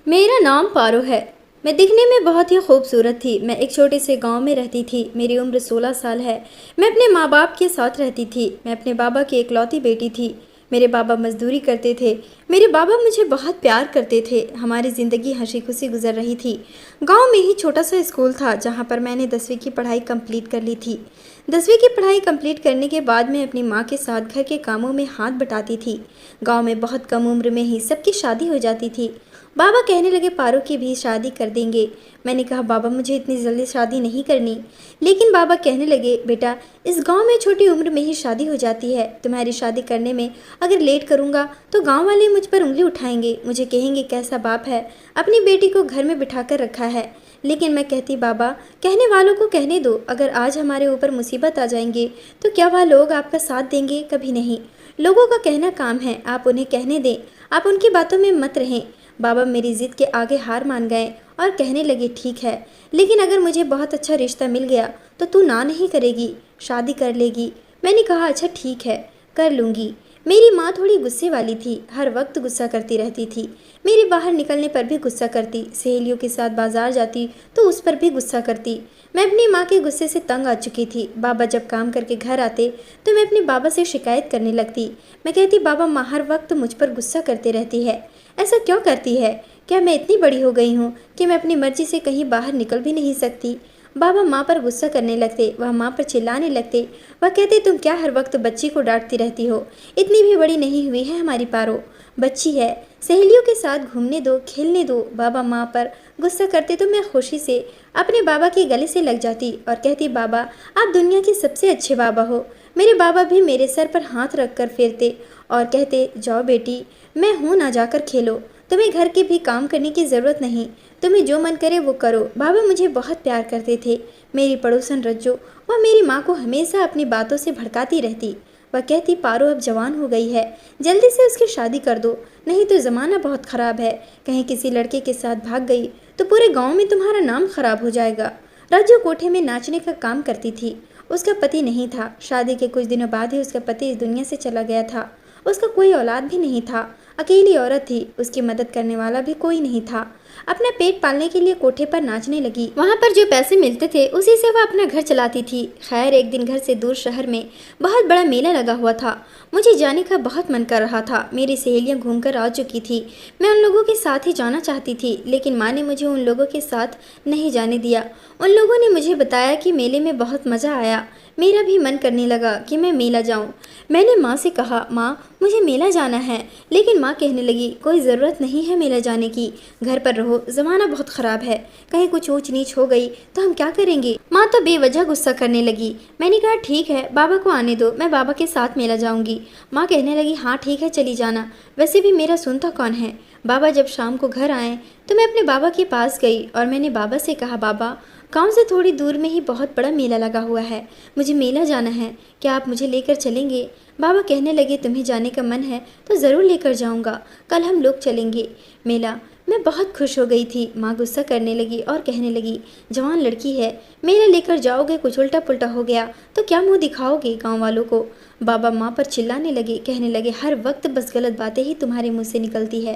मेरा नाम पारो है। मैं दिखने में बहुत ही खूबसूरत थी। मैं एक छोटे से गांव में रहती थी। मेरी उम्र 16 साल है। मैं अपने माँ बाप के साथ रहती थी। मैं अपने बाबा की इकलौती बेटी थी। मेरे बाबा मजदूरी करते थे। मेरे बाबा मुझे बहुत प्यार करते थे। हमारी ज़िंदगी हंसी खुशी गुजर रही थी। गांव में ही छोटा सा स्कूल था जहां पर मैंने 10वीं की पढ़ाई कंप्लीट कर ली थी। 10वीं की पढ़ाई कंप्लीट करने के बाद मैं अपनी माँ के साथ घर के कामों में हाथ बटाती थी। गांव में बहुत कम उम्र में ही सबकी शादी हो जाती थी। बाबा कहने लगे पारो की भी शादी कर देंगे। मैंने कहा बाबा मुझे इतनी जल्दी शादी नहीं करनी। लेकिन बाबा कहने लगे बेटा इस गांव में छोटी उम्र में ही शादी हो जाती है। तुम्हारी शादी करने में अगर लेट करूंगा तो गांव वाले मुझ पर उंगली उठाएंगे, मुझे कहेंगे कैसा बाप है, अपनी बेटी को घर में बिठा कर रखा है। लेकिन मैं कहती बाबा कहने वालों को कहने दो, अगर आज हमारे ऊपर मुसीबत आ जाएंगे तो क्या वह लोग आपका साथ देंगे? कभी नहीं। लोगों का कहना काम है, आप उन्हें कहने दें, आप उनकी बातों में मत रहें। बाबा मेरी जिद के आगे हार मान गए और कहने लगे ठीक है, लेकिन अगर मुझे बहुत अच्छा रिश्ता मिल गया तो तू ना नहीं करेगी, शादी कर लेगी? मैंने कहा अच्छा ठीक है, कर लूँगी। मेरी माँ थोड़ी गुस्से वाली थी, हर वक्त गुस्सा करती रहती थी। मेरे बाहर निकलने पर भी गुस्सा करती, सहेलियों के साथ बाजार जाती तो उस पर भी गुस्सा करती। मैं अपनी माँ के गुस्से से तंग आ चुकी थी। बाबा जब काम करके घर आते तो मैं अपने बाबा से शिकायत करने लगती। मैं कहती बाबा माँ हर वक्त मुझ पर गुस्सा करते रहती है, ऐसा क्यों करती है? क्या मैं इतनी बड़ी हो गई हूँ कि मैं अपनी मर्जी से कहीं बाहर निकल भी नहीं सकती? बाबा माँ पर गुस्सा करने लगते, वह माँ पर चिल्लाने लगते। वह कहते तुम क्या हर वक्त बच्ची को डांटती रहती हो, इतनी भी बड़ी नहीं हुई है हमारी पारो, बच्ची है, सहेलियों के साथ घूमने दो, खेलने दो। बाबा माँ पर गुस्सा करते तो मैं खुशी से अपने बाबा के गले से लग जाती और कहती बाबा आप दुनिया के सबसे अच्छे बाबा हो। मेरे बाबा भी मेरे सर पर हाथ रख कर फेरते और कहते जाओ बेटी, मैं हूँ ना, जाकर खेलो, तुम्हें घर के भी काम करने की ज़रूरत नहीं, तुम्हें जो मन करे वो करो। बाबा मुझे बहुत प्यार करते थे। मेरी पड़ोसन रज्जो, वह मेरी माँ को हमेशा अपनी बातों से भड़काती रहती। वह कहती पारो अब जवान हो गई है, जल्दी से उसकी शादी कर दो, नहीं तो ज़माना बहुत ख़राब है, कहीं किसी लड़के के साथ भाग गई तो पूरे गांव में तुम्हारा नाम खराब हो जाएगा। रज्जो कोठे में नाचने का काम करती थी। उसका पति नहीं था। शादी के कुछ दिनों बाद ही उसका पति इस दुनिया से चला गया था। उसका कोई औलाद भी नहीं था, अकेली औरत थी, उसकी मदद करने वाला भी कोई नहीं था। अपना पेट पालने के लिए कोठे पर नाचने लगी। वहाँ पर जो पैसे मिलते थे उसी से वह अपना घर चलाती थी। खैर एक दिन घर से दूर शहर में बहुत बड़ा मेला लगा हुआ था। मुझे जाने का बहुत मन कर रहा था। मेरी सहेलियाँ घूमकर आ चुकी थी। मैं उन लोगों के साथ ही जाना चाहती थी, लेकिन माँ ने मुझे उन लोगों के साथ नहीं जाने दिया। उन लोगों ने मुझे बताया कि मेले में बहुत मज़ा आया। मेरा भी मन करने लगा कि मैं मेला जाऊं। मैंने माँ से कहा माँ मुझे मेला जाना है, लेकिन माँ कहने लगी कोई ज़रूरत नहीं है मेला जाने की, घर पर रहो, ज़माना बहुत ख़राब है, कहीं कुछ ऊंच नीच हो गई तो हम क्या करेंगे? माँ तो बेवजह गुस्सा करने लगी। मैंने कहा ठीक है, बाबा को आने दो, मैं बाबा के साथ मेला जाऊंगी। माँ कहने लगी हाँ ठीक है चली जाना, वैसे भी मेरा सुनता कौन है। बाबा जब शाम को घर आए तो मैं अपने बाबा के पास गई और मैंने बाबा से कहा बाबा गांव से थोड़ी दूर में ही बहुत बड़ा मेला लगा हुआ है, मुझे मेला जाना है, क्या आप मुझे लेकर चलेंगे? बाबा कहने लगे तुम्हें जाने का मन है तो ज़रूर लेकर जाऊंगा, कल हम लोग चलेंगे मेला। मैं बहुत खुश हो गई थी। माँ गुस्सा करने लगी और कहने लगी जवान लड़की है, मेला लेकर जाओगे कुछ उल्टा पुल्टा हो गया तो क्या मुंह दिखाओगे गांव वालों को? बाबा माँ पर चिल्लाने लगे, कहने लगे हर वक्त बस गलत बातें ही तुम्हारे मुँह से निकलती है।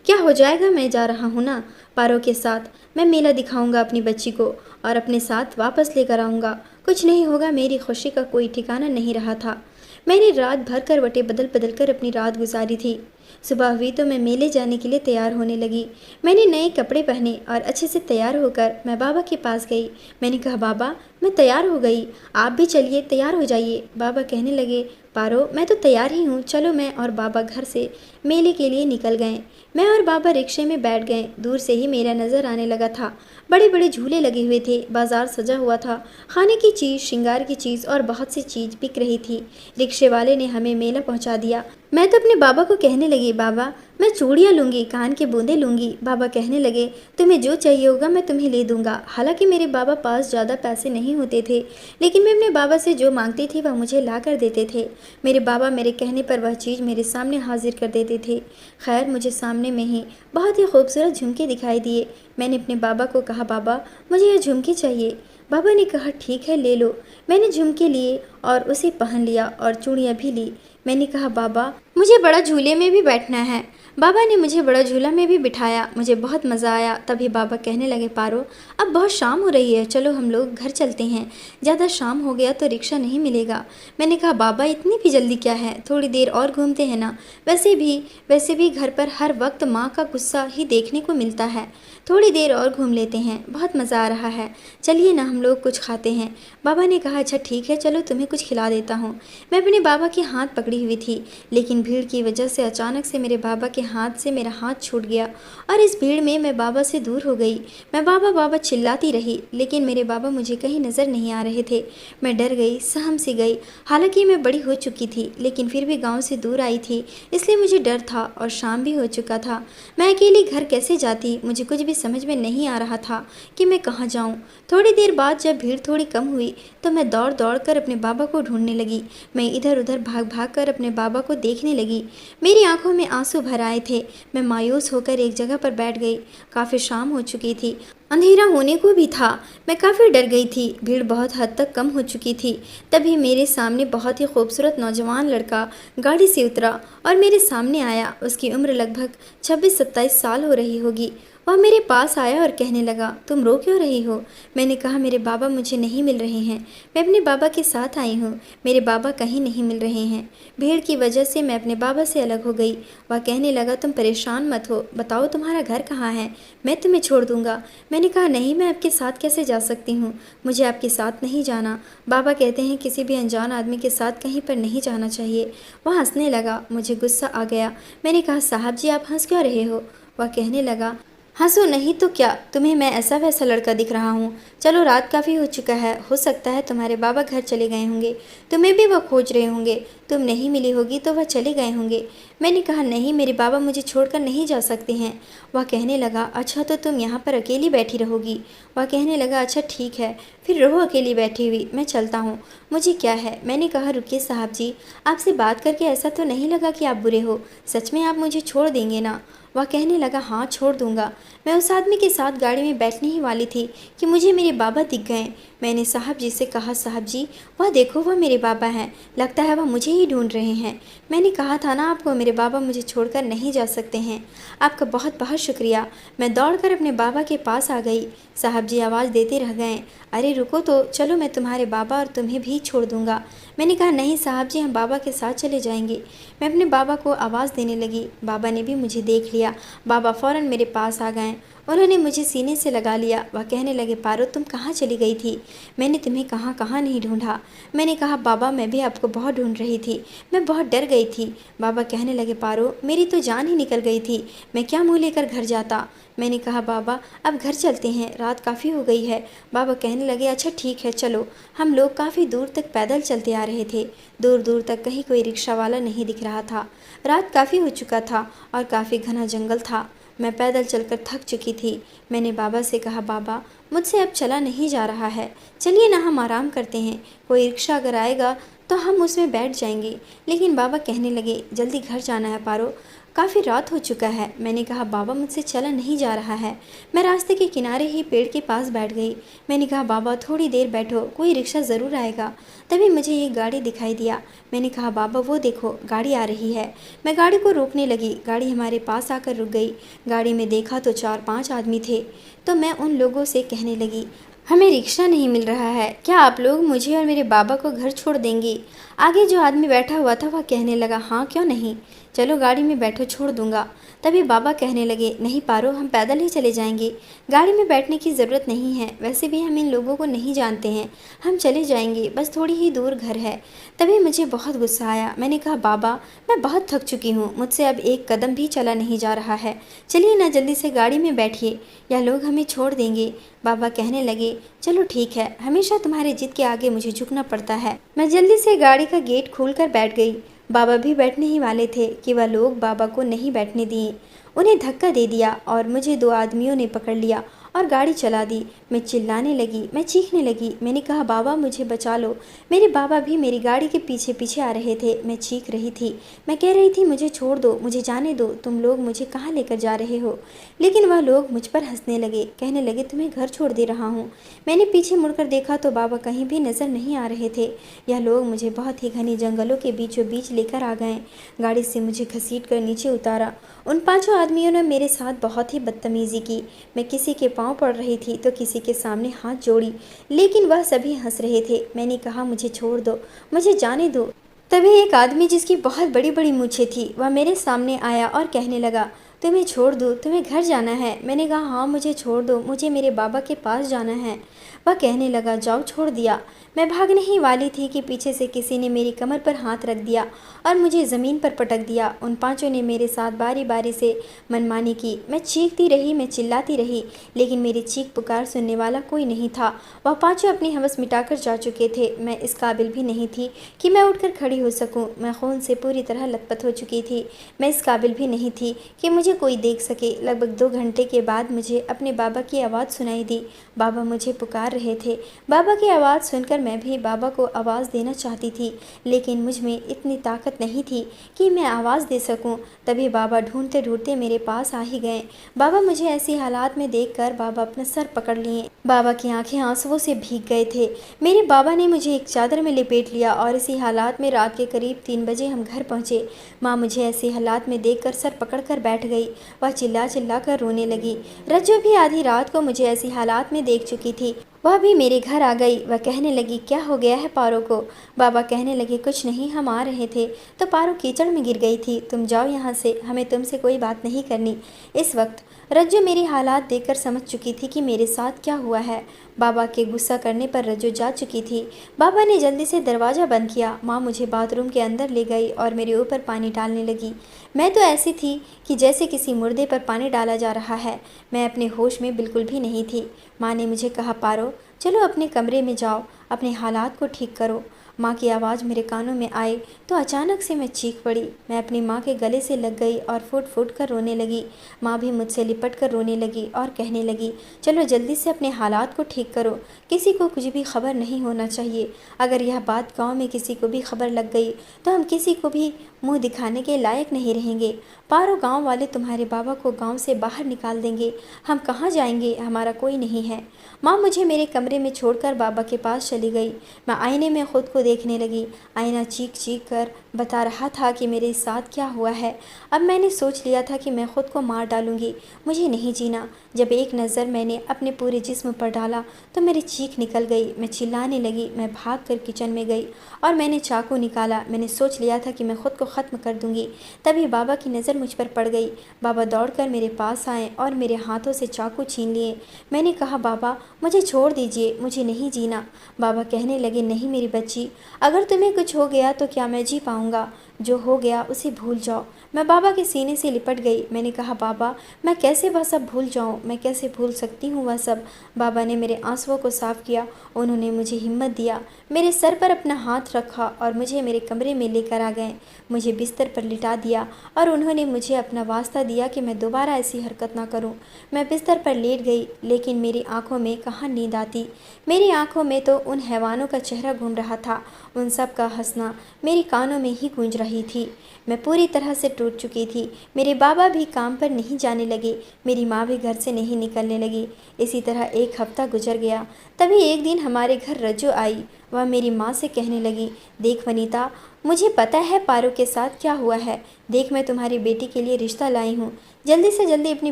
क्या हो जाएगा, मैं जा रहा हूँ ना पारो के साथ, मैं मेला दिखाऊंगा अपनी बच्ची को और अपने साथ वापस लेकर आऊँगा, कुछ नहीं होगा। मेरी खुशी का कोई ठिकाना नहीं रहा था। मैंने रात भर करवटें बदल बदल कर अपनी रात गुजारी थी। सुबह हुई तो मैं मेले जाने के लिए तैयार होने लगी। मैंने नए कपड़े पहने और अच्छे से तैयार होकर मैं बाबा के पास गई। मैंने कहा बाबा मैं तैयार हो गई, आप भी चलिए तैयार हो जाइए। बाबा कहने लगे पारो मैं तो तैयार ही हूँ, चलो। मैं और बाबा घर से मेले के लिए निकल गए। मैं और बाबा रिक्शे में बैठ गए। दूर से ही मेला नज़र आने लगा था। बड़े बड़े झूले लगे हुए थे, बाजार सजा हुआ था, खाने की चीज़, श्रृंगार की चीज़ और बहुत सी चीज़ बिक रही थी। रिक्शे वाले ने हमें मेला पहुंचा दिया। मैं तो अपने बाबा को कहने लगी बाबा मैं चूड़ियाँ लूँगी, कान के बूंदे लूँगी। बाबा कहने लगे तुम्हें जो चाहिए होगा मैं तुम्हें ले दूँगा। हालांकि मेरे बाबा पास ज़्यादा पैसे नहीं होते थे, लेकिन मैं अपने बाबा से जो मांगती थी वह मुझे ला कर देते थे। मेरे बाबा मेरे कहने पर वह चीज़ मेरे सामने हाजिर कर देते थे। खैर मुझे सामने में ही बहुत ही खूबसूरत झुमके दिखाई दिए। मैंने अपने बाबा को कहा बाबा मुझे यह झुमके चाहिए। बाबा ने कहा ठीक है ले लो। मैंने झुमके लिए और उसे पहन लिया और चूड़ियाँ भी ली। मैंने कहा बाबा मुझे बड़ा झूले में भी बैठना है। बाबा ने मुझे बड़ा झूला में भी बिठाया, मुझे बहुत मज़ा आया। तभी बाबा कहने लगे, पारो अब बहुत शाम हो रही है, चलो हम लोग घर चलते हैं, ज़्यादा शाम हो गया तो रिक्शा नहीं मिलेगा। मैंने कहा, बाबा इतनी भी जल्दी क्या है, थोड़ी देर और घूमते हैं ना। वैसे भी घर पर हर वक्त माँ का गुस्सा ही देखने को मिलता है, थोड़ी देर और घूम लेते हैं, बहुत मज़ा आ रहा है, चलिए ना हम लोग कुछ खाते हैं। बाबा ने कहा, अच्छा ठीक है, चलो तुम्हें कुछ खिला देता हूँ। मैं अपने बाबा के हाथ पकड़ी हुई थी, लेकिन भीड़ की वजह से अचानक से मेरे बाबा के हाथ से मेरा हाथ छूट गया और इस भीड़ में मैं बाबा से दूर हो गई। मैं बाबा बाबा चिल्लाती रही, लेकिन मेरे बाबा मुझे कहीं नज़र नहीं आ रहे थे। मैं डर गई, सहम सी गई। हालांकि मैं बड़ी हो चुकी थी, लेकिन फिर भी गाँव से दूर आई थी, इसलिए मुझे डर था और शाम भी हो चुका था। मैं अकेली घर कैसे जाती, मुझे कुछ भी समझ में नहीं आ रहा था कि मैं कहाँ जाऊँ। थोड़ी देर बाद जब भीड़ थोड़ी कम हुई तो मैं दौड़ दौड़ कर अपने बाबा को ढूंढने लगी। मैं इधर उधर भाग भाग कर अपने बाबा को देखने लगी। मेरी आंखों में आंसू भर आए थे। मैं मायूस होकर एक जगह पर बैठ गई। काफ़ी शाम हो चुकी थी, अंधेरा होने को भी था। मैं काफ़ी डर गई थी। भीड़ बहुत हद तक कम हो चुकी थी। तभी मेरे सामने बहुत ही खूबसूरत नौजवान लड़का गाड़ी से उतरा और मेरे सामने आया। उसकी उम्र लगभग 26-27 साल हो रही होगी। वह मेरे पास आया और कहने लगा, तुम रो क्यों रही हो? मैंने कहा, मेरे बाबा मुझे नहीं मिल रहे हैं, मैं अपने बाबा के साथ आई हूँ, मेरे बाबा कहीं नहीं मिल रहे हैं। भीड़ की वजह से मैं अपने बाबा से अलग हो गई। वह कहने लगा, तुम परेशान मत हो, बताओ तुम्हारा घर कहाँ है, मैं तुम्हें छोड़ दूंगा। मैंने कहा, नहीं, मैं आपके साथ कैसे जा सकती हूँ, मुझे आपके साथ नहीं जाना। बाबा कहते हैं किसी भी अनजान आदमी के साथ कहीं पर नहीं जाना चाहिए। वह हंसने लगा, मुझे गुस्सा आ गया। मैंने कहा, साहब जी आप हंस क्यों रहे हो? वह कहने लगा, हंसो नहीं तो क्या, तुम्हें मैं ऐसा वैसा लड़का दिख रहा हूँ? चलो रात काफ़ी हो चुका है, हो सकता है तुम्हारे बाबा घर चले गए होंगे, तुम्हें भी वह खोज रहे होंगे, तुम नहीं मिली होगी तो वह चले गए होंगे। मैंने कहा, नहीं, मेरे बाबा मुझे छोड़कर नहीं जा सकते हैं। वह कहने लगा, अच्छा तो तुम यहाँ पर अकेली बैठी रहोगी? वह कहने लगा, अच्छा ठीक है, फिर रहो अकेली बैठी हुई, मैं चलता हूँ, मुझे क्या है। मैंने कहा, रुकिए साहब जी, आपसे बात करके ऐसा तो नहीं लगा कि आप बुरे हो, सच में आप मुझे छोड़ देंगे ना? वह कहने लगा, हाँ छोड़ दूंगा। मैं उस आदमी के साथ गाड़ी में बैठने ही वाली थी कि मुझे मेरे बाबा दिख गए। मैंने साहब जी से कहा, साहब जी वह देखो, वह मेरे बाबा हैं, लगता है वह मुझे ही ढूंढ रहे हैं। मैंने कहा था ना आपको, मेरे बाबा मुझे छोड़कर नहीं जा सकते हैं। आपका बहुत बहुत शुक्रिया। मैं दौड़कर अपने बाबा के पास आ गई। साहब जी आवाज़ देते रह गए, अरे रुको तो, चलो मैं तुम्हारे बाबा और तुम्हें भी छोड़ दूंगा। मैंने कहा, नहीं साहब जी, हम बाबा के साथ चले जाएंगे। मैं अपने बाबा को आवाज़ देने लगी। बाबा ने भी मुझे देख लिया। बाबा फ़ौरन मेरे पास आ गए। उन्होंने मुझे सीने से लगा लिया। वह कहने लगे, पारो तुम कहाँ चली गई थी? मैंने तुम्हें कहाँ कहाँ नहीं ढूंढा। मैंने कहा, बाबा मैं भी आपको बहुत ढूंढ रही थी, मैं बहुत डर गई थी। बाबा कहने लगे, पारो मेरी तो जान ही निकल गई थी, मैं क्या मुँह लेकर घर जाता। मैंने कहा, बाबा अब घर चलते हैं, रात काफ़ी हो गई है। बाबा कहने लगे, अच्छा ठीक है चलो। हम लोग काफ़ी दूर तक पैदल चलते आ रहे थे। दूर दूर तक कहीं कोई रिक्शा वाला नहीं दिख रहा था। रात काफ़ी हो चुका था और काफ़ी घना जंगल था। मैं पैदल चलकर थक चुकी थी। मैंने बाबा से कहा, बाबा मुझसे अब चला नहीं जा रहा है, चलिए ना हम आराम करते हैं, कोई रिक्शा अगर आएगा तो हम उसमें बैठ जाएंगे। लेकिन बाबा कहने लगे, जल्दी घर जाना है पारो, काफ़ी रात हो चुका है। मैंने कहा, बाबा मुझसे चला नहीं जा रहा है। मैं रास्ते के किनारे ही पेड़ के पास बैठ गई। मैंने कहा, बाबा थोड़ी देर बैठो, कोई रिक्शा ज़रूर आएगा। तभी मुझे एक गाड़ी दिखाई दिया। मैंने कहा, बाबा वो देखो गाड़ी आ रही है। मैं गाड़ी को रोकने लगी। गाड़ी हमारे पास आकर रुक गई। गाड़ी में देखा तो 4-5 आदमी थे। तो मैं उन लोगों से कहने लगी, हमें रिक्शा नहीं मिल रहा है, क्या आप लोग मुझे और मेरे बाबा को घर छोड़ देंगे? आगे जो आदमी बैठा हुआ था वह कहने लगा, हाँ क्यों नहीं, चलो गाड़ी में बैठो, छोड़ दूंगा। तभी बाबा कहने लगे, नहीं पारो, हम पैदल ही चले जाएंगे, गाड़ी में बैठने की ज़रूरत नहीं है, वैसे भी हम इन लोगों को नहीं जानते हैं, हम चले जाएंगे, बस थोड़ी ही दूर घर है। तभी मुझे बहुत गुस्सा आया। मैंने कहा, बाबा मैं बहुत थक चुकी हूँ, मुझसे अब एक कदम भी चला नहीं जा रहा है, चलिए ना जल्दी से गाड़ी में बैठिए या लोग हमें छोड़ देंगे। बाबा कहने लगे, चलो ठीक है, हमेशा तुम्हारे जिद के आगे मुझे झुकना पड़ता है। मैं जल्दी से गाड़ी का गेट खोलकर बैठ गई। बाबा भी बैठने ही वाले थे कि वह लोग बाबा को नहीं बैठने दिए। उन्हें धक्का दे दिया और मुझे 2 आदमियों ने पकड़ लिया और गाड़ी चला दी। मैं चिल्लाने लगी, मैं चीखने लगी। मैंने कहा, बाबा मुझे बचा लो। मेरे बाबा भी मेरी गाड़ी के पीछे पीछे आ रहे थे। मैं चीख रही थी, मैं कह रही थी, मुझे छोड़ दो, मुझे जाने दो, तुम लोग मुझे कहाँ लेकर जा रहे हो? लेकिन वह लोग मुझ पर हंसने लगे, कहने लगे तुम्हें घर छोड़ दे रहा हूँ। मैंने पीछे मुड़कर देखा तो बाबा कहीं भी नजर नहीं आ रहे थे। यह लोग मुझे बहुत ही घने जंगलों के बीचों बीच लेकर आ गए। गाड़ी से मुझे घसीट कर नीचे उतारा। उन 5 आदमियों ने मेरे साथ बहुत ही बदतमीजी की। मैं किसी के पाँव पड़ रही थी तो किसी के सामने हाथ जोड़ी, लेकिन वह सभी हंस रहे थे। मैंने कहा मुझे छोड़ दो, मुझे जाने दो। तभी एक आदमी जिसकी बहुत बड़ी बड़ी मूछें थी वह मेरे सामने आया और कहने लगा तुम्हें छोड़ दूँ, तुम्हें घर जाना है। मैंने कहा हाँ मुझे छोड़ दो, मुझे मेरे बाबा के पास जाना है। वह कहने लगा जाओ, छोड़ दिया। मैं भागने ही वाली थी कि पीछे से किसी ने मेरी कमर पर हाथ रख दिया और मुझे ज़मीन पर पटक दिया। उन 5 ने मेरे साथ बारी बारी से मनमानी की। मैं चीखती रही, मैं चिल्लाती रही, लेकिन मेरी चीख पुकार सुनने वाला कोई नहीं था। वह 5 अपनी हवस मिटाकर जा चुके थे। मैं इस काबिल भी नहीं थी कि मैं उठकर खड़ी हो सकूं। मैं खून से पूरी तरह लथपथ हो चुकी थी। मैं इस काबिल भी नहीं थी कि मुझे कोई देख सके। लगभग 2 घंटे के बाद मुझे अपने बाबा की आवाज़ सुनाई दी। बाबा मुझे पुकार रहे थे। बाबा की आवाज़ सुनकर मैं भी बाबा को आवाज़ देना चाहती थी, लेकिन मुझ में इतनी ताकत नहीं थी कि मैं आवाज़ दे सकूं। तभी बाबा ढूंढते ढूंढते मेरे पास आ ही गए। बाबा मुझे ऐसी हालात में देखकर बाबा अपना सर पकड़ लिए। बाबा की आंखें आंसुओं से भीग गए थे। मेरे बाबा ने मुझे एक चादर में लपेट लिया और इसी हालात में रात के करीब 3 बजे हम घर पहुंचे। माँ मुझे ऐसी हालात में देखकर सर पकड़कर बैठ गई। वह चिल्ला चिल्ला कर रोने लगी। रज्जू भी आधी रात को मुझे ऐसी हालात में देख चुकी थी। वह भी मेरे घर आ गई। वह कहने लगी क्या हो गया है पारो को। बाबा कहने लगे कुछ नहीं, हम आ रहे थे तो पारो कीचड़ में गिर गई थी। तुम जाओ यहाँ से, हमें तुमसे कोई बात नहीं करनी। इस वक्त रज्जू मेरी हालात देखकर समझ चुकी थी कि मेरे साथ क्या हुआ है। बाबा के गुस्सा करने पर रज्जू जा चुकी थी। बाबा ने जल्दी से दरवाज़ा बंद किया। माँ मुझे बाथरूम के अंदर ले गई और मेरे ऊपर पानी डालने लगी। मैं तो ऐसी थी कि जैसे किसी मुर्दे पर पानी डाला जा रहा है। मैं अपने होश में बिल्कुल भी नहीं थी। माँ ने मुझे कहा पारो चलो अपने कमरे में जाओ, अपने हालात को ठीक करो। माँ की आवाज़ मेरे कानों में आई तो अचानक से मैं चीख पड़ी। मैं अपनी माँ के गले से लग गई और फूट फूट कर रोने लगी। माँ भी मुझसे लिपट कर रोने लगी और कहने लगी चलो जल्दी से अपने हालात को ठीक करो, किसी को कुछ भी खबर नहीं होना चाहिए। अगर यह बात गांव में किसी को भी खबर लग गई तो हम किसी को भी मुंह दिखाने के लायक नहीं रहेंगे। पारो गांव वाले तुम्हारे बाबा को गांव से बाहर निकाल देंगे। हम कहाँ जाएंगे, हमारा कोई नहीं है। माँ मुझे मेरे कमरे में छोड़कर बाबा के पास चली गई। मैं आईने में खुद को देखने लगी। आईना चीख चीख कर बता रहा था कि मेरे साथ क्या हुआ है। अब मैंने सोच लिया था कि मैं खुद को मार डालूंगी, मुझे नहीं जीना। जब एक नज़र मैंने अपने पूरे जिस्म पर डाला तो मेरी चीख निकल गई। मैं चिल्लाने लगी। मैं भाग कर किचन में गई और मैंने चाकू निकाला। मैंने सोच लिया था कि मैं खुद को ख़त्म कर दूंगी। तभी बाबा की नज़र मुझ पर पड़ गई। बाबा दौड़कर मेरे पास आए और मेरे हाथों से चाकू छीन लिए। मैंने कहा बाबा मुझे छोड़ दीजिए, मुझे नहीं जीना। बाबा कहने लगे नहीं मेरी बच्ची, अगर तुम्हें कुछ हो गया तो क्या मैं जी पाऊँगा। जो हो गया उसे भूल जाओ। मैं बाबा के सीने से लिपट गई। मैंने कहा बाबा मैं कैसे वह सब भूल जाऊं, मैं कैसे भूल सकती हूं वह सब। बाबा ने मेरे आंसुओं को साफ किया। उन्होंने मुझे हिम्मत दिया, मेरे सर पर अपना हाथ रखा और मुझे मेरे कमरे में लेकर आ गए। मुझे बिस्तर पर लिटा दिया और उन्होंने मुझे अपना वास्ता दिया कि मैं दोबारा ऐसी हरकत ना करूं। मैं बिस्तर पर लेट गई, लेकिन मेरी आंखों में कहाँ नींद आती। मेरी आंखों में तो उन हैवानों का चेहरा घूम रहा था। उन सब का हंसना मेरी कानों में ही गूंज रही थी। मैं पूरी तरह से टूट चुकी थी। मेरे बाबा भी काम पर नहीं जाने लगे। मेरी माँ भी घर से नहीं निकलने लगी। इसी तरह 1 हफ्ता गुजर गया। तभी एक दिन हमारे घर रज्जू आई। वह मेरी माँ से कहने लगी देख वनीता, मुझे पता है पारो के साथ क्या हुआ है। देख मैं तुम्हारी बेटी के लिए रिश्ता लाई हूँ, जल्दी से जल्दी अपनी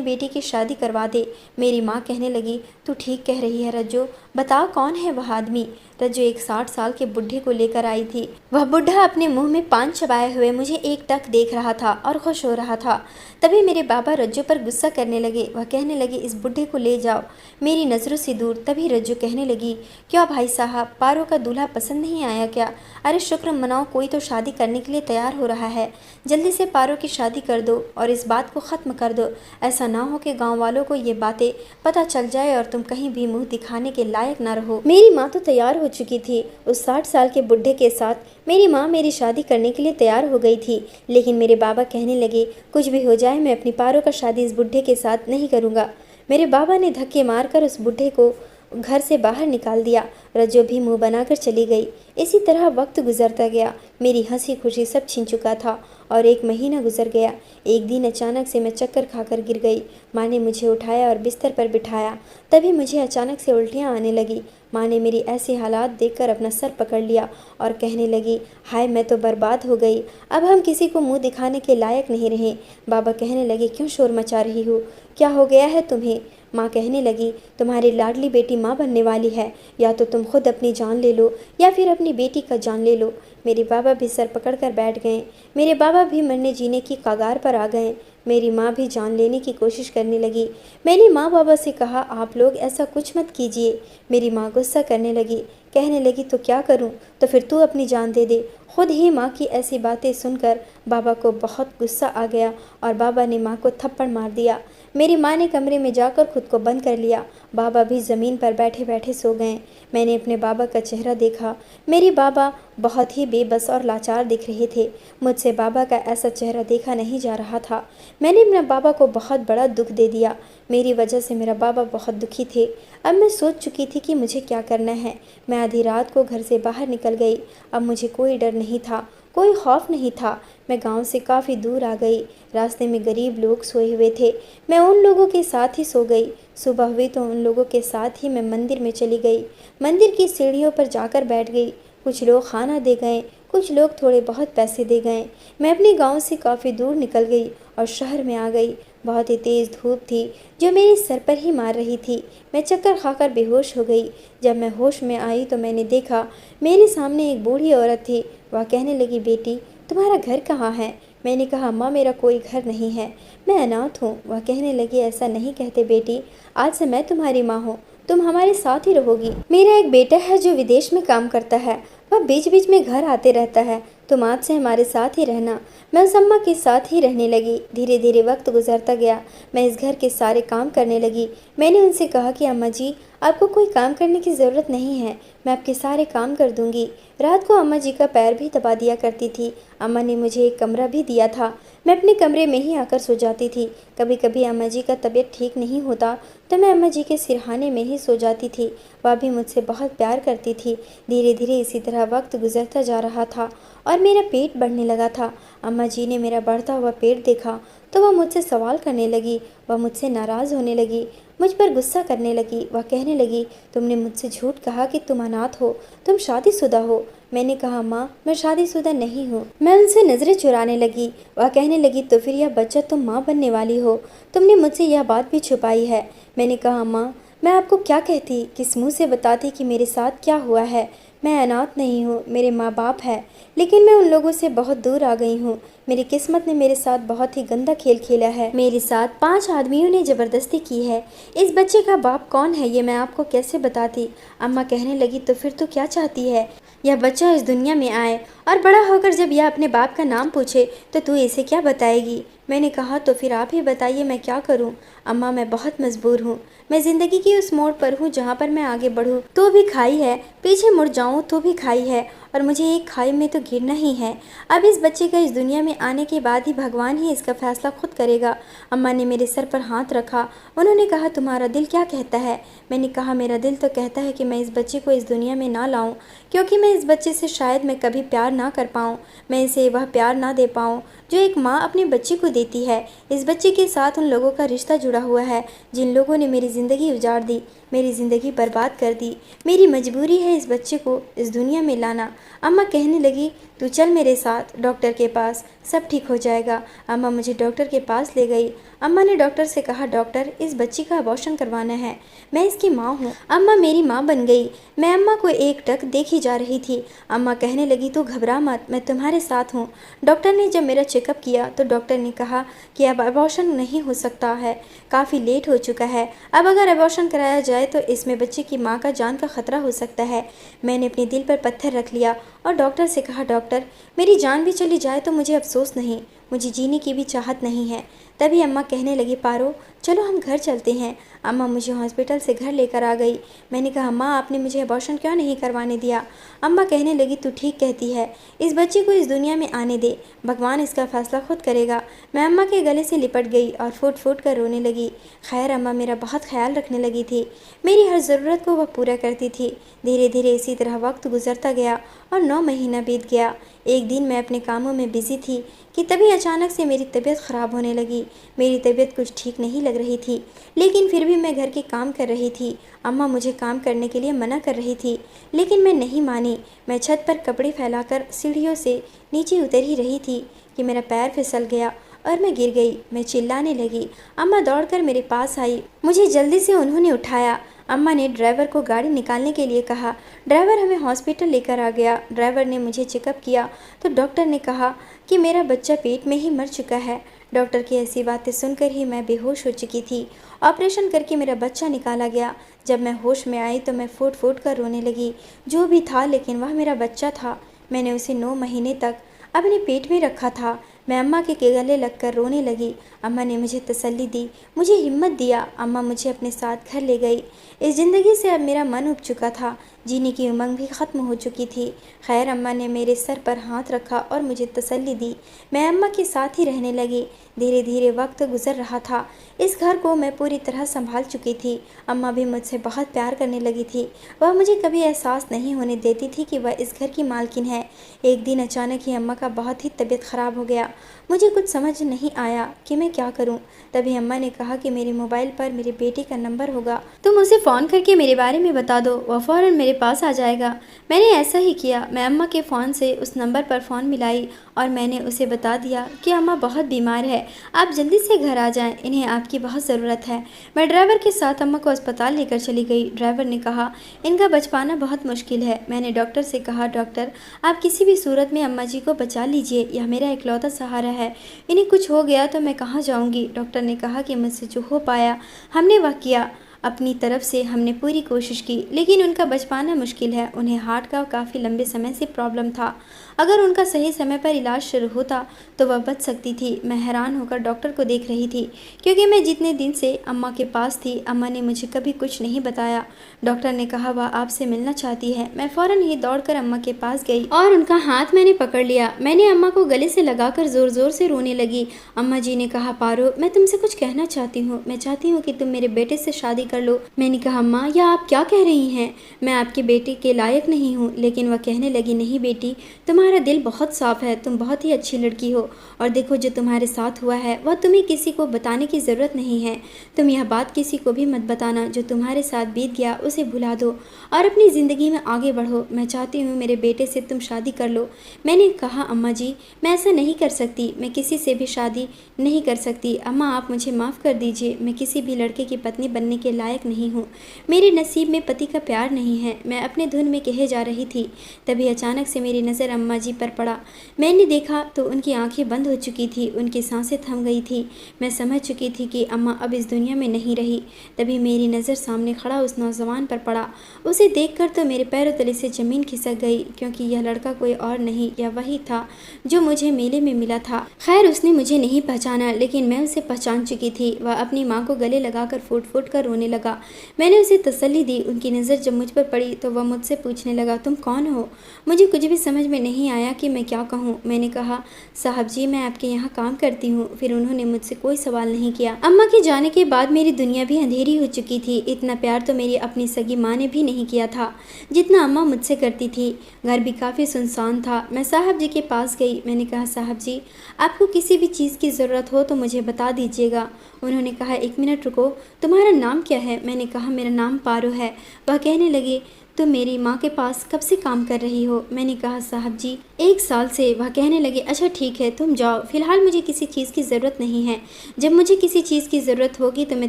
बेटी की शादी करवा दे। मेरी माँ कहने लगी तू ठीक कह रही है रज्जू, बताओ कौन है वह आदमी। रज्जू एक 60 साल के बुढ़े को लेकर आई थी। वह बुढ़ा अपने मुंह में पान चबाए हुए मुझे एकटक देख रहा था और खुश हो रहा था। तभी मेरे बाबा रज्जू पर गुस्सा करने लगे। वह कहने लगे इस बुढ़े को ले जाओ मेरी नज़रों से दूर। तभी रज्जू कहने लगी क्यों भाई साहब, पारो का दूल्हा पसंद नहीं आया क्या? अरे शुक्र मनाओ, कोई तो शादी करने के लिए तैयार हो रहा है। जल्दी से पारो की शादी कर दो और इस बात को ख़त्म कर दो। ऐसा ना हो कि गांव वालों को ये बातें पता चल जाए और तुम कहीं भी मुंह दिखाने के लायक ना रहो। मेरी माँ तो तैयार हो चुकी थी। उस 60 साल के बुढ़े के साथ मेरी माँ मेरी शादी करने के लिए तैयार हो गई थी। लेकिन मेरे बाबा कहने लगे कुछ भी हो जाए मैं अपनी पारो का शादी इस बुढ़े के साथ नहीं करूँगा। मेरे बाबा ने धक्के मारकर उस बुढ़े को घर से बाहर निकाल दिया। रज्जो भी मुंह बनाकर चली गई। इसी तरह वक्त गुजरता गया। मेरी हंसी खुशी सब छिन चुका था और 1 महीना गुजर गया। एक दिन अचानक से मैं चक्कर खाकर गिर गई। माँ ने मुझे उठाया और बिस्तर पर बिठाया। तभी मुझे अचानक से उल्टियाँ आने लगी। माँ ने मेरी ऐसी हालात देखकर अपना सर पकड़ लिया और कहने लगी, हाय मैं तो बर्बाद हो गई, अब हम किसी को मुंह दिखाने के लायक नहीं रहे। बाबा कहने लगे, क्यों शोर मचा रही हो, क्या हो गया है तुम्हें? माँ कहने लगी, तुम्हारी लाडली बेटी माँ बनने वाली है, या तो तुम खुद अपनी जान ले लो या फिर अपनी बेटी का जान ले लो। मेरे बाबा भी सर पकड़कर बैठ गए। मेरे बाबा भी मरने जीने की कगार पर आ गए। मेरी माँ भी जान लेने की कोशिश करने लगी। मैंने माँ बाबा से कहा, आप लोग ऐसा कुछ मत कीजिए। मेरी माँ गुस्सा करने लगी, कहने लगी, तो क्या करूँ, तो फिर तू अपनी जान दे दे। खुद ही माँ की ऐसी बातें सुनकर बाबा को बहुत गुस्सा आ गया और बाबा ने माँ को थप्पड़ मार दिया। मेरी माँ ने कमरे में जाकर खुद को बंद कर लिया। बाबा भी ज़मीन पर बैठे बैठे सो गए। मैंने अपने बाबा का चेहरा देखा। मेरे बाबा बहुत ही बेबस और लाचार दिख रहे थे। मुझसे बाबा का ऐसा चेहरा देखा नहीं जा रहा था। मैंने अपने बाबा को बहुत बड़ा दुख दे दिया। मेरी वजह से मेरा बाबा बहुत दुखी थे। अब मैं सोच चुकी थी कि मुझे क्या करना है। मैं आधी रात को घर से बाहर निकल गई। अब मुझे कोई डर नहीं था, कोई खौफ नहीं था। मैं गांव से काफ़ी दूर आ गई। रास्ते में गरीब लोग सोए हुए थे। मैं उन लोगों के साथ ही सो गई। सुबह हुई तो उन लोगों के साथ ही मैं मंदिर में चली गई। मंदिर की सीढ़ियों पर जाकर बैठ गई। कुछ लोग खाना दे गए, कुछ लोग थोड़े बहुत पैसे दे गए। मैं अपने गांव से काफ़ी दूर निकल गई और शहर में आ गई। बहुत ही तेज़ धूप थी जो मेरे सर पर ही मार रही थी। मैं चक्कर खाकर बेहोश हो गई। जब मैं होश में आई तो मैंने देखा मेरे सामने एक बूढ़ी औरत थी। वह कहने लगी, बेटी तुम्हारा घर कहाँ है? मैंने कहा, माँ मेरा कोई घर नहीं है, मैं अनाथ हूँ। वह कहने लगी, ऐसा नहीं कहते बेटी, आज से मैं तुम्हारी माँ हूँ, तुम हमारे साथ ही रहोगी। मेरा एक बेटा है जो विदेश में काम करता है, वह बीच बीच में घर आते रहता है, तुम आज से हमारे साथ ही रहना। मैं उस अम्मा के साथ ही रहने लगी। धीरे धीरे वक्त गुजरता गया। मैं इस घर के सारे काम करने लगी। मैंने उनसे कहा कि अम्मा जी, आपको कोई काम करने की ज़रूरत नहीं है, मैं आपके सारे काम कर दूंगी। रात को अम्मा जी का पैर भी दबा दिया करती थी। अम्मा ने मुझे एक कमरा भी दिया था। मैं अपने कमरे में ही आकर सो जाती थी। कभी कभी अम्मा जी का तबीयत ठीक नहीं होता तो मैं अम्मा जी के सिरहाने में ही सो जाती थी। वह भी मुझसे बहुत प्यार करती थी। धीरे धीरे इसी तरह वक्त गुजरता जा रहा था और मेरा पेट बढ़ने लगा था। अम्मा जी ने मेरा बढ़ता हुआ पेट देखा तो वह मुझसे सवाल करने लगी। वह मुझसे नाराज़ होने लगी, मुझ पर गुस्सा करने लगी। वह कहने लगी, तुमने मुझसे झूठ कहा कि तुम अनाथ हो, तुम शादीशुदा हो। मैंने कहा, माँ मैं शादीशुदा नहीं हूँ। मैं उनसे नज़रें चुराने लगी। वह कहने लगी, तो फिर यह बच्चा तुम माँ बनने वाली हो, तुमने मुझसे यह बात भी छुपाई है। मैंने कहा, माँ मैं आपको क्या कहती, किस मुँह से बताती कि मेरे साथ क्या हुआ है। मैं अनाथ नहीं हूँ, मेरे माँ बाप है, लेकिन मैं उन लोगों से बहुत दूर आ गई हूँ। मेरी किस्मत ने मेरे साथ बहुत ही गंदा खेल खेला है। मेरे साथ 5 आदमियों ने ज़बरदस्ती की है। इस बच्चे का बाप कौन है ये मैं आपको कैसे बताती। अम्मा कहने लगी, तो फिर तू क्या चाहती है? यह बच्चा इस दुनिया में आए और बड़ा होकर जब यह अपने बाप का नाम पूछे तो तू इसे क्या बताएगी? मैंने कहा, तो फिर आप ही बताइए मैं क्या करूं? अम्मा मैं बहुत मजबूर हूं। मैं ज़िंदगी की उस मोड़ पर हूं जहां पर मैं आगे बढ़ूं तो भी खाई है, पीछे मुड़ जाऊं तो भी खाई है, और मुझे एक खाई में तो गिरना ही है। अब इस बच्चे का इस दुनिया में आने के बाद ही भगवान ही इसका फैसला खुद करेगा। अम्मा ने मेरे सर पर हाथ रखा। उन्होंने कहा, तुम्हारा दिल क्या कहता है? मैंने कहा, मेरा दिल तो कहता है कि मैं इस बच्चे को इस दुनिया में ना लाऊं, क्योंकि मैं इस बच्चे से शायद मैं कभी प्यार ना कर पाऊँ, मैं इसे वह प्यार ना दे पाऊँ जो एक माँ अपने बच्चे को देती है। इस बच्चे के साथ उन लोगों का रिश्ता जुड़ा हुआ है जिन लोगों ने मेरी ज़िंदगी उजाड़ दी, मेरी ज़िंदगी बर्बाद कर दी। मेरी मजबूरी है इस बच्चे को इस दुनिया में लाना। अम्मा कहने लगी, तू चल मेरे साथ डॉक्टर के पास, सब ठीक हो जाएगा। अम्मा मुझे डॉक्टर के पास ले गई। अम्मा ने डॉक्टर से कहा, डॉक्टर इस बच्ची का अबॉर्शन करवाना है, मैं इसकी माँ हूँ। अम्मा मेरी माँ बन गई। मैं अम्मा को एकटक देखी जा रही थी। अम्मा कहने लगी, तू घबरा मत, मैं तुम्हारे साथ हूँ। डॉक्टर ने जब मेरा चेकअप किया तो डॉक्टर ने कहा कि अब अबॉर्शन नहीं हो सकता है, काफ़ी लेट हो चुका है। अब अगर अबॉर्शन कराया जाए तो इसमें बच्चे की माँ का जान का खतरा हो सकता है। मैंने अपने दिल पर पत्थर रख लिया और डॉक्टर से कहा, डॉक्टर मेरी जान भी चली जाए तो मुझे अफसोस नहीं, मुझे जीने की भी चाहत नहीं है। तभी अम्मा कहने लगी, पारो चलो हम घर चलते हैं। अम्मा मुझे हॉस्पिटल से घर लेकर आ गई। मैंने कहा माँ, आपने मुझे अबॉर्शन क्यों नहीं करवाने दिया? अम्मा कहने लगी तू ठीक कहती है, इस बच्चे को इस दुनिया में आने दे, भगवान इसका फैसला खुद करेगा। मैं अम्मा के गले से लिपट गई और फूट फूट कर रोने लगी। खैर अम्मा मेरा बहुत ख्याल रखने लगी थी, मेरी हर ज़रूरत को वह पूरा करती थी। धीरे धीरे इसी तरह वक्त गुजरता गया और 9 महीना बीत गया। एक दिन मैं अपने कामों में बिजी थी कि तभी अचानक से मेरी तबीयत ख़राब होने लगी। मेरी तबीयत कुछ ठीक नहीं लग रही थी, लेकिन फिर भी मैं घर के काम कर रही थी। अम्मा मुझे काम करने के लिए मना कर रही थी, लेकिन मैं नहीं मानी। मैं छत पर कपड़े फैलाकर सीढ़ियों से नीचे उतर ही रही थी कि मेरा पैर फिसल गया और मैं गिर गई। मैं चिल्लाने लगी। अम्मा दौड़कर मेरे पास आई, मुझे जल्दी से उन्होंने उठाया। अम्मा ने ड्राइवर को गाड़ी निकालने के लिए कहा। ड्राइवर हमें हॉस्पिटल लेकर आ गया। ड्राइवर ने मुझे चेकअप किया तो डॉक्टर ने कहा कि मेरा बच्चा पेट में ही मर चुका है। डॉक्टर की ऐसी बातें सुनकर ही मैं बेहोश हो चुकी थी। ऑपरेशन करके मेरा बच्चा निकाला गया। जब मैं होश में आई तो मैं फूट फूट कर रोने लगी। जो भी था, लेकिन वह मेरा बच्चा था। मैंने उसे 9 महीने तक अपने पेट में रखा था। मैं अम्मा के गले लगकर रोने लगी। अम्मा ने मुझे तसल्ली दी, मुझे हिम्मत दिया। अम्मा मुझे अपने साथ घर ले गई। इस ज़िंदगी से अब मेरा मन उब चुका था, जीने की उमंग भी ख़त्म हो चुकी थी। खैर अम्मा ने मेरे सर पर हाथ रखा और मुझे तसल्ली दी। मैं अम्मा के साथ ही रहने लगी। धीरे धीरे वक्त गुजर रहा था। इस घर को मैं पूरी तरह संभाल चुकी थी। अम्मा भी मुझसे बहुत प्यार करने लगी थी। वह मुझे कभी एहसास नहीं होने देती थी कि वह इस घर की मालकिन है। एक दिन अचानक ही अम्मा का बहुत ही तबीयत ख़राब हो गया। मुझे कुछ समझ नहीं आया कि मैं क्या करूं। तभी अम्मा ने कहा कि मेरे मोबाइल पर मेरे बेटे का नंबर होगा, तुम उसे फ़ोन करके मेरे बारे में बता दो, वह फ़ौरन मेरे पास आ जाएगा। मैंने ऐसा ही किया। मैं अम्मा के फ़ोन से उस नंबर पर फ़ोन मिलाई और मैंने उसे बता दिया कि अम्मा बहुत बीमार है, आप जल्दी से घर आ जाएं, इन्हें आपकी बहुत ज़रूरत है। मैं ड्राइवर के साथ अम्मा को अस्पताल लेकर चली गई। ड्राइवर ने कहा इनका बच पाना बहुत मुश्किल है। मैंने डॉक्टर से कहा डॉक्टर, आप किसी भी सूरत में अम्मा जी को बचा लीजिए, यह मेरा इकलौता सहारा है, इन्हें कुछ हो गया तो मैं कहाँ जाऊँगी। डॉक्टर ने कहा कि मुझसे जो हो पाया हमने वह किया। अपनी तरफ से हमने पूरी कोशिश की, लेकिन उनका बच पाना मुश्किल है। उन्हें हार्ट का काफ़ी लंबे समय से प्रॉब्लम था। अगर उनका सही समय पर इलाज शुरू होता तो वह बच सकती थी। मैं हैरान होकर डॉक्टर को देख रही थी, क्योंकि मैं जितने दिन से अम्मा के पास थी अम्मा ने मुझे कभी कुछ नहीं बताया। डॉक्टर ने कहा वह आपसे मिलना चाहती है। मैं फ़ौरन ही दौड़कर अम्मा के पास गई और उनका हाथ मैंने पकड़ लिया। मैंने अम्मा को गले से लगाकर ज़ोर ज़ोर से रोने लगी। अम्मा जी ने कहा पारो, मैं तुमसे कुछ कहना चाहती हूँ। मैं चाहती हूँ कि तुम मेरे बेटे से शादी कर लो। मैंने कहा अम्मा, यह आप क्या कह रही हैं? मैं आपके बेटे के लायक नहीं हूँ। लेकिन वह कहने लगी नहीं बेटी, तुम्हारा दिल बहुत साफ है, तुम बहुत ही अच्छी लड़की हो, और देखो जो तुम्हारे साथ हुआ है वह तुम्हें किसी को बताने की ज़रूरत नहीं है। तुम यह बात किसी को भी मत बताना। जो तुम्हारे साथ बीत गया उसे भुला दो और अपनी ज़िंदगी में आगे बढ़ो। मैं चाहती हूँ मेरे बेटे से तुम शादी कर लो। मैंने कहा अम्मा जी, मैं ऐसा नहीं कर सकती, मैं किसी से भी शादी नहीं कर सकती। अम्मा आप मुझे माफ़ कर दीजिए, मैं किसी भी लड़के की पत्नी बनने के लायक नहीं हूँ। मेरे नसीब में पति का प्यार नहीं है। मैं अपने धुन में कहे जा रही थी, तभी अचानक से मेरी नज़र अम्मा जी पर पड़ा। मैंने देखा तो उनकी आंखें बंद हो चुकी थी, उनकी सांसें थम गई थी। मैं समझ चुकी थी कि अम्मा अब इस दुनिया में नहीं रही। तभी मेरी नज़र सामने खड़ा उस नौजवान पर पड़ा। उसे देखकर तो मेरे पैरों तले से ज़मीन खिसक गई, क्योंकि यह लड़का कोई और नहीं, यह वही था जो मुझे मेले में मिला था। खैर उसने मुझे नहीं पहचाना, लेकिन मैं उसे पहचान चुकी थी। वह अपनी माँ को गले लगाकर फूट फूट कर रोने लगा। मैंने उसे तसल्ली दी। उनकी नज़र जब मुझ पर पड़ी तो वह मुझसे पूछने लगा तुम कौन हो? मुझे कुछ भी समझ में नहीं आया कि मैं क्या कहूँ। मैंने कहा साहब जी, मैं आपके यहाँ काम करती हूँ। फिर उन्होंने मुझसे कोई सवाल नहीं किया। अम्मा के जाने के बाद मेरी दुनिया भी अंधेरी हो चुकी थी। इतना प्यार तो मेरी अपनी सगी माँ ने भी नहीं किया था जितना अम्मा मुझसे करती थी। घर भी काफ़ी सुनसान था। मैं साहब जी के पास गई। मैंने कहा साहब जी, आपको किसी भी चीज़ की ज़रूरत हो तो मुझे बता दीजिएगा। उन्होंने कहा 1 मिनट रुको, तुम्हारा नाम क्या है? मैंने कहा मेरा नाम पारो है। वह कहने लगे तुम मेरी माँ के पास कब से काम कर रही हो? मैंने कहा साहब जी 1 साल से। वह कहने लगे अच्छा ठीक है, तुम जाओ, फिलहाल मुझे किसी चीज़ की ज़रूरत नहीं है। जब मुझे किसी चीज़ की ज़रूरत होगी तो मैं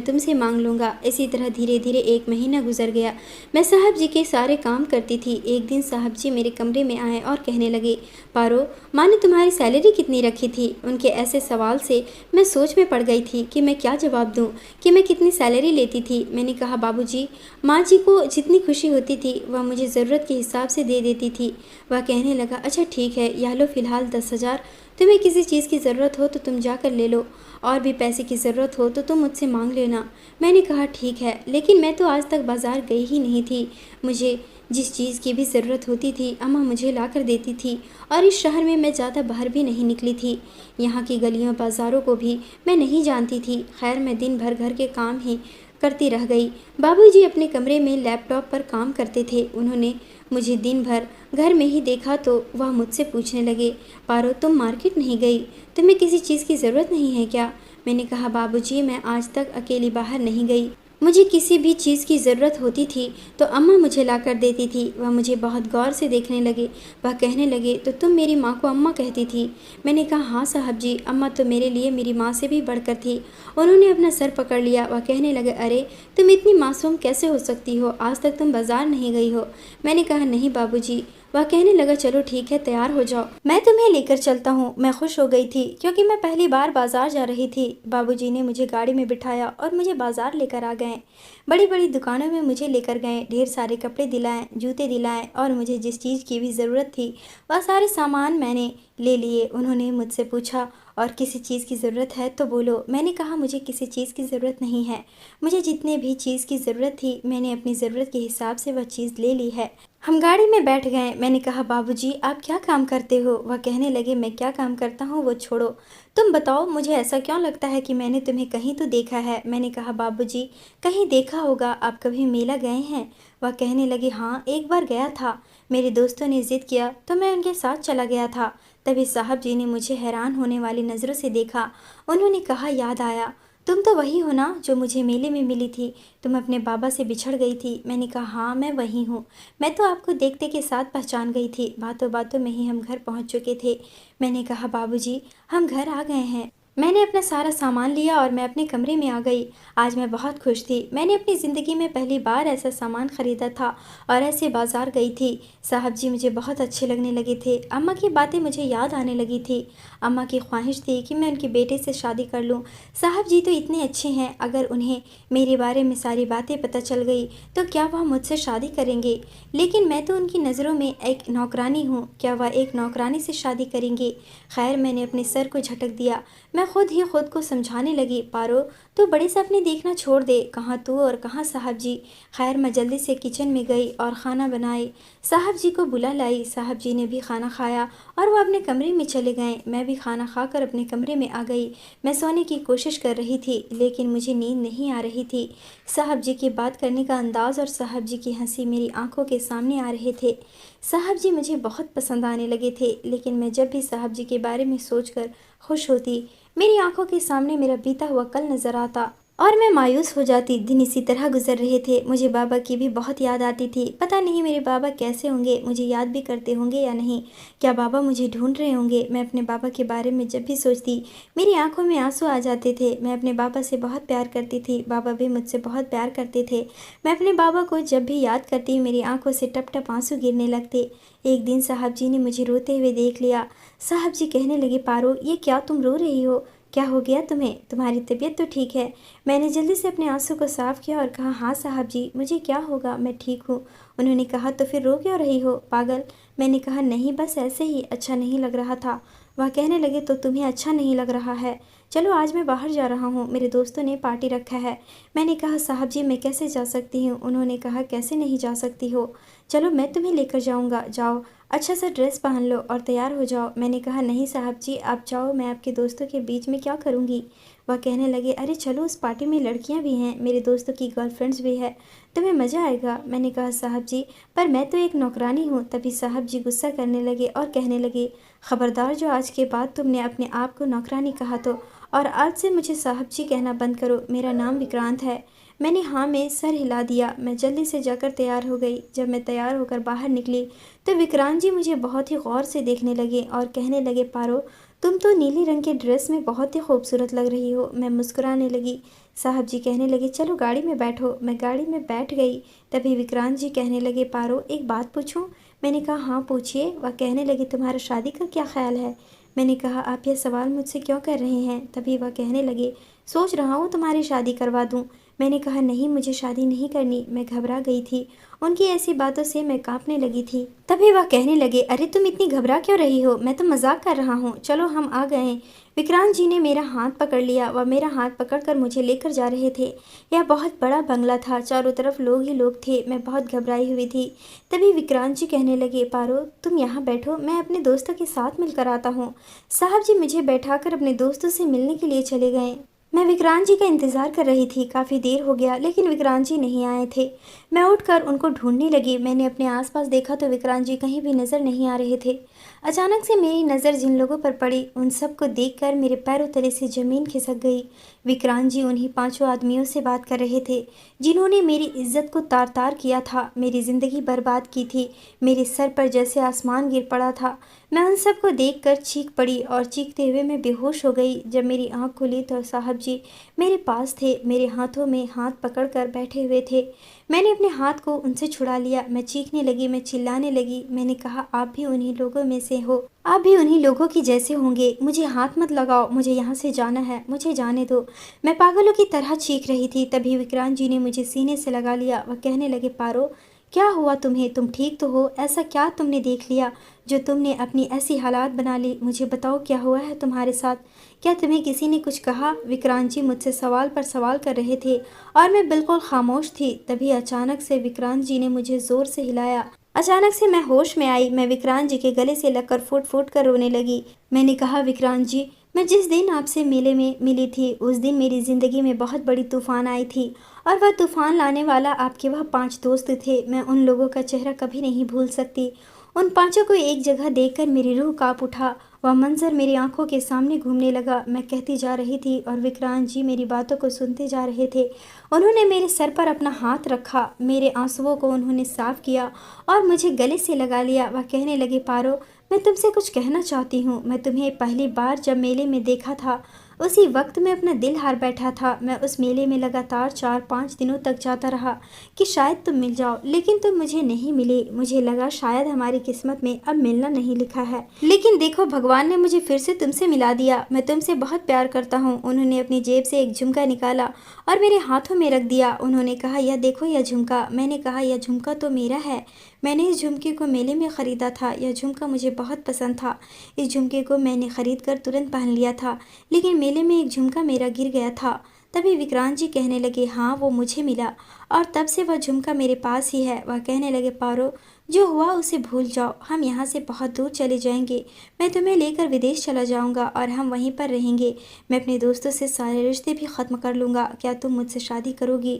तुमसे मांग लूँगा। इसी तरह धीरे धीरे 1 महीना गुजर गया। मैं साहब जी के सारे काम करती थी। एक दिन साहब जी मेरे कमरे में आए और कहने लगे पारो, माँ ने तुम्हारी सैलरी कितनी रखी थी? उनके ऐसे सवाल से मैं सोच में पड़ गई थी कि मैं क्या जवाब दूँ, कि मैं कितनी सैलरी लेती थी। मैंने कहा बाबूजी, माँ जी को जितनी खुशी होती थी वह मुझे ज़रूरत के हिसाब से दे देती थी। वह कहने लगा अच्छा ठीक है, यह लो फिलहाल 10,000, तुम्हें किसी चीज़ की ज़रूरत हो तो तुम जाकर ले लो। और भी पैसे की ज़रूरत हो तो तुम मुझसे मांग लेना। मैंने कहा ठीक है, लेकिन मैं तो आज तक बाज़ार गई ही नहीं थी। मुझे जिस चीज़ की भी ज़रूरत होती थी अम्मा मुझे ला कर देती थी, और इस शहर में मैं ज़्यादा बाहर भी नहीं निकली थी। यहाँ की गलियों बाज़ारों को भी मैं नहीं जानती थी। खैर, मैं दिन भर घर के काम ही करती रह गई। बाबूजी अपने कमरे में लैपटॉप पर काम करते थे। उन्होंने मुझे दिन भर घर में ही देखा तो वह मुझसे पूछने लगे, पारो तुम मार्केट नहीं गई, तुम्हें किसी चीज़ की ज़रूरत नहीं है क्या? मैंने कहा बाबूजी, मैं आज तक अकेली बाहर नहीं गई। मुझे किसी भी चीज़ की ज़रूरत होती थी तो अम्मा मुझे ला कर देती थी। वह मुझे बहुत गौर से देखने लगे। वह कहने लगे, तो तुम मेरी माँ को अम्मा कहती थी? मैंने कहा हाँ साहब जी, अम्मा तो मेरे लिए मेरी माँ से भी बढ़कर थी। उन्होंने अपना सर पकड़ लिया। वह कहने लगे, अरे तुम इतनी मासूम कैसे हो सकती हो? आज तक तुम बाज़ार नहीं गई हो। मैंने कहा नहीं बाबूजी। वह कहने लगा, चलो ठीक है, तैयार हो जाओ, मैं तुम्हें लेकर चलता हूँ। मैं खुश हो गई थी क्योंकि मैं पहली बार बाजार जा रही थी। बाबूजी ने मुझे गाड़ी में बिठाया और मुझे बाजार लेकर आ गए। बड़ी बड़ी दुकानों में मुझे लेकर गए। ढेर सारे कपड़े दिलाए, जूते दिलाए, और मुझे जिस चीज़ की भी ज़रूरत थी वह सारे सामान मैंने ले लिए। उन्होंने मुझसे पूछा, और किसी चीज़ की ज़रूरत है तो बोलो। मैंने कहा मुझे किसी चीज़ की ज़रूरत नहीं है। मुझे जितने भी चीज़ की ज़रूरत थी मैंने अपनी ज़रूरत के हिसाब से वह चीज़ ले ली है। हम गाड़ी में बैठ गए। मैंने कहा बाबूजी आप क्या काम करते हो? वह कहने लगे, मैं क्या काम करता हूँ वो छोड़ो, तुम बताओ, मुझे ऐसा क्यों लगता है कि मैंने तुम्हें कहीं तो देखा है। मैंने कहा बाबूजी कहीं देखा होगा, आप कभी मेला गए हैं? वह कहने लगे, हाँ एक बार गया था, मेरे दोस्तों ने ज़िद किया तो मैं उनके साथ चला गया था। तभी साहब जी ने मुझे हैरान होने वाली नज़रों से देखा। उन्होंने कहा, याद आया, तुम तो वही हो ना जो मुझे मेले में मिली थी? तुम अपने बाबा से बिछड़ गई थी। मैंने कहा हाँ मैं वही हूँ। मैं तो आपको देखते के साथ पहचान गई थी। बातों बातों में ही हम घर पहुँच चुके थे। मैंने कहा बाबूजी हम घर आ गए हैं। मैंने अपना सारा सामान लिया और मैं अपने कमरे में आ गई। आज मैं बहुत खुश थी। मैंने अपनी ज़िंदगी में पहली बार ऐसा सामान ख़रीदा था और ऐसे बाज़ार गई थी। साहब जी मुझे बहुत अच्छे लगने लगे थे। अम्मा की बातें मुझे याद आने लगी थी। अम्मा की ख्वाहिश थी कि मैं उनके बेटे से शादी कर लूं। साहब जी तो इतने अच्छे हैं, अगर उन्हें मेरे बारे में सारी बातें पता चल गई तो क्या वह मुझसे शादी करेंगे? लेकिन मैं तो उनकी नज़रों में एक नौकरानी हूँ, क्या वह एक नौकरानी से शादी करेंगे? खैर, मैंने अपने सर को झटक दिया। मैं खुद ही खुद को समझाने लगी, पारो तू बड़े सपने देखना छोड़ दे, कहाँ तू और कहाँ साहब जी। खैर, मैं जल्दी से किचन में गई और खाना बनाई, साहब जी को बुला लाई। साहब जी ने भी खाना खाया और वो अपने कमरे में चले गए। मैं भी खाना खाकर अपने कमरे में आ गई। मैं सोने की कोशिश कर रही थी लेकिन मुझे नींद नहीं आ रही थी। साहब जी की बात करने का अंदाज़ और साहब जी की हंसी मेरी आंखों के सामने आ रहे थे। साहब जी मुझे बहुत पसंद आने लगे थे, लेकिन मैं जब भी साहब जी के बारे में सोचकर खुश होती, मेरी आंखों के सामने मेरा बीता हुआ कल नजर आता और मैं मायूस हो जाती। दिन इसी तरह गुजर रहे थे। मुझे बाबा की भी बहुत याद आती थी। पता नहीं मेरे बाबा कैसे होंगे, मुझे याद भी करते होंगे या नहीं। क्या बाबा मुझे ढूंढ रहे होंगे? मैं अपने बाबा के बारे में जब भी सोचती मेरी आंखों में आंसू आ जाते थे। मैं अपने बाबा से बहुत प्यार करती थी, बाबा भी मुझसे बहुत प्यार करते थे। मैं अपने बाबा को जब भी याद करती मेरी आंखों से टप टप आंसू गिरने लगते। एक दिन साहब जी ने मुझे रोते हुए देख लिया। साहब जी कहने लगे, पारो ये क्या तुम रो रही हो? क्या हो गया तुम्हें? तुम्हारी तबीयत तो ठीक है? मैंने जल्दी से अपने आंसू को साफ किया और कहा, हाँ साहब जी मुझे क्या होगा, मैं ठीक हूँ। उन्होंने कहा, तो फिर रो क्यों रही हो पागल? मैंने कहा, नहीं बस ऐसे ही, अच्छा नहीं लग रहा था। वह कहने लगे, तो तुम्हें अच्छा नहीं लग रहा है? चलो आज मैं बाहर जा रहा हूँ, मेरे दोस्तों ने पार्टी रखा है। मैंने कहा, साहब जी मैं कैसे जा सकती हूँ? उन्होंने कहा, कैसे नहीं जा सकती हो, चलो मैं तुम्हें लेकर जाऊँगा, जाओ अच्छा सा ड्रेस पहन लो और तैयार हो जाओ। मैंने कहा, नहीं साहब जी आप जाओ, मैं आपके दोस्तों के बीच में क्या करूँगी। वह कहने लगे, अरे चलो उस पार्टी में लड़कियां भी हैं, मेरे दोस्तों की गर्लफ्रेंड्स भी है, तुम्हें मज़ा आएगा। मैंने कहा, साहब जी पर मैं तो एक नौकरानी हूँ। तभी साहब जी गुस्सा करने लगे और कहने लगे, ख़बरदार जो आज के बाद तुमने अपने आप को नौकरानी कहा तो, और आज से मुझे साहब जी कहना बंद करो, मेरा नाम विक्रांत है। मैंने हाँ में सर हिला दिया। मैं जल्दी से जाकर तैयार हो गई। जब मैं तैयार होकर बाहर निकली तो विक्रांत जी मुझे बहुत ही गौर से देखने लगे और कहने लगे, पारो तुम तो नीली रंग के ड्रेस में बहुत ही खूबसूरत लग रही हो। मैं मुस्कुराने लगी। साहब जी कहने लगे, चलो गाड़ी में बैठो। मैं गाड़ी में बैठ गई। तभी विक्रांत जी कहने लगे, पारो एक बात पूछूं? मैंने कहा, हाँ पूछिए। वह कहने लगे, तुम्हारा शादी का क्या ख्याल है? मैंने कहा, आप यह सवाल मुझसे क्यों कर रहे हैं? तभी वह कहने लगे, सोच रहा हूँ तुम्हारी शादी करवा दूँ। मैंने कहा नहीं, मुझे शादी नहीं करनी। मैं घबरा गई थी। उनकी ऐसी बातों से मैं कांपने लगी थी। तभी वह कहने लगे, अरे तुम इतनी घबरा क्यों रही हो, मैं तो मजाक कर रहा हूँ, चलो हम आ गए। विक्रांत जी ने मेरा हाथ पकड़ लिया। वह मेरा हाथ पकड़कर मुझे लेकर जा रहे थे। यह बहुत बड़ा बंगला था, चारों तरफ लोग ही लोग थे। मैं बहुत घबराई हुई थी। तभी विक्रांत जी कहने लगे, पारो तुम यहाँ बैठो, मैं अपने दोस्तों के साथ मिलकर आता हूँ। साहब जी मुझे बैठाकर अपने दोस्तों से मिलने के लिए चले गए। मैं विक्रांत जी का इंतजार कर रही थी। काफ़ी देर हो गया लेकिन विक्रांत जी नहीं आए थे। मैं उठकर उनको ढूंढने लगी। मैंने अपने आसपास देखा तो विक्रांत जी कहीं भी नज़र नहीं आ रहे थे। अचानक से मेरी नज़र जिन लोगों पर पड़ी उन सबको देखकर मेरे पैरों तले से ज़मीन खिसक गई। विक्रांत जी उन्हीं 5 आदमियों से बात कर रहे थे जिन्होंने मेरी इज्जत को तार तार किया था, मेरी ज़िंदगी बर्बाद की थी। मेरे सर पर जैसे आसमान गिर पड़ा था। मैं उन सबको देखकर चीख पड़ी और चीखते हुए मैं बेहोश हो गई। जब मेरी आंख खुली तो साहब जी मेरे पास थे, मेरे हाथों में हाथ पकड़कर बैठे हुए थे। मैंने अपने हाथ को उनसे छुड़ा लिया। मैं चीखने लगी, मैं चिल्लाने लगी। मैंने कहा, आप भी उन्हीं लोगों में से हो, आप भी उन्हीं लोगों की जैसे होंगे। मुझे हाथ मत लगाओ, मुझे यहाँ से जाना है, मुझे जाने दो। मैं पागलों की तरह चीख रही थी। तभी विक्रांत जी ने मुझे सीने से लगा लिया। वह कहने लगे, पारो क्या हुआ तुम्हें, तुम ठीक तो हो? ऐसा क्या तुमने देख लिया जो तुमने अपनी ऐसी हालात बना ली? मुझे बताओ क्या हुआ है तुम्हारे साथ? क्या तुम्हें किसी ने कुछ कहा? विक्रांत जी मुझसे सवाल पर सवाल कर रहे थे और मैं बिल्कुल खामोश थी। तभी अचानक से विक्रांत जी ने मुझे जोर से हिलाया। अचानक से मैं होश में आई। मैं विक्रांत जी के गले से लगकर फूट फूट कर रोने लगी। मैंने कहा, विक्रांत जी मैं जिस दिन आपसे मेले में मिली थी उस दिन मेरी ज़िंदगी में बहुत बड़ी तूफान आई थी और वह तूफान लाने वाला आपके वह 5 दोस्त थे। मैं उन लोगों का चेहरा कभी नहीं भूल सकती। उन पांचों को एक जगह देखकर मेरी रूह कांप उठा। वह मंजर मेरी आंखों के सामने घूमने लगा। मैं कहती जा रही थी और विक्रांत जी मेरी बातों को सुनते जा रहे थे। उन्होंने मेरे सर पर अपना हाथ रखा, मेरे आंसुओं को उन्होंने साफ किया और मुझे गले से लगा लिया। वह कहने लगे, पारो मैं तुमसे कुछ कहना चाहती हूँ। मैं तुम्हें पहली बार जब मेले में देखा था उसी वक्त मैं अपना दिल हार बैठा था। मैं उस मेले में लगातार 4-5 दिनों तक जाता रहा कि शायद तुम मिल जाओ, लेकिन तुम मुझे नहीं मिले। मुझे लगा शायद हमारी किस्मत में अब मिलना नहीं लिखा है, लेकिन देखो भगवान ने मुझे फिर से तुमसे मिला दिया। मैं तुमसे बहुत प्यार करता हूँ। उन्होंने अपनी जेब से एक झुमका निकाला और मेरे हाथों में रख दिया। उन्होंने कहा, यह देखो यह झुमका। मैंने कहा, यह झुमका तो मेरा है, मैंने इस झुमके को मेले में ख़रीदा था। यह झुमका मुझे बहुत पसंद था। इस झुमके को मैंने ख़रीद कर तुरंत पहन लिया था, लेकिन मेले में एक झुमका मेरा गिर गया था। तभी विक्रांत जी कहने लगे, हाँ वो मुझे मिला और तब से वह झुमका मेरे पास ही है। वह कहने लगे, पारो जो हुआ उसे भूल जाओ, हम यहाँ से बहुत दूर चले जाएंगे। मैं तुम्हें लेकर विदेश चला जाऊँगा और हम वहीं पर रहेंगे। मैं अपने दोस्तों से सारे रिश्ते भी ख़त्म कर लूँगा। क्या तुम मुझसे शादी करोगी?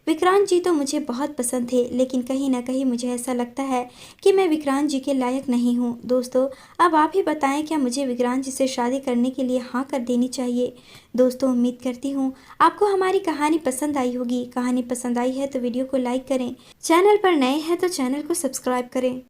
विक्रांत जी तो मुझे बहुत पसंद थे, लेकिन कहीं ना कहीं मुझे ऐसा लगता है कि मैं विक्रांत जी के लायक नहीं हूँ। दोस्तों अब आप ही बताएं, क्या मुझे विक्रांत जी से शादी करने के लिए हाँ कर देनी चाहिए? दोस्तों उम्मीद करती हूँ आपको हमारी कहानी पसंद आई होगी। कहानी पसंद आई है तो वीडियो को लाइक करें, चैनल पर नए हैं तो चैनल को सब्सक्राइब करें।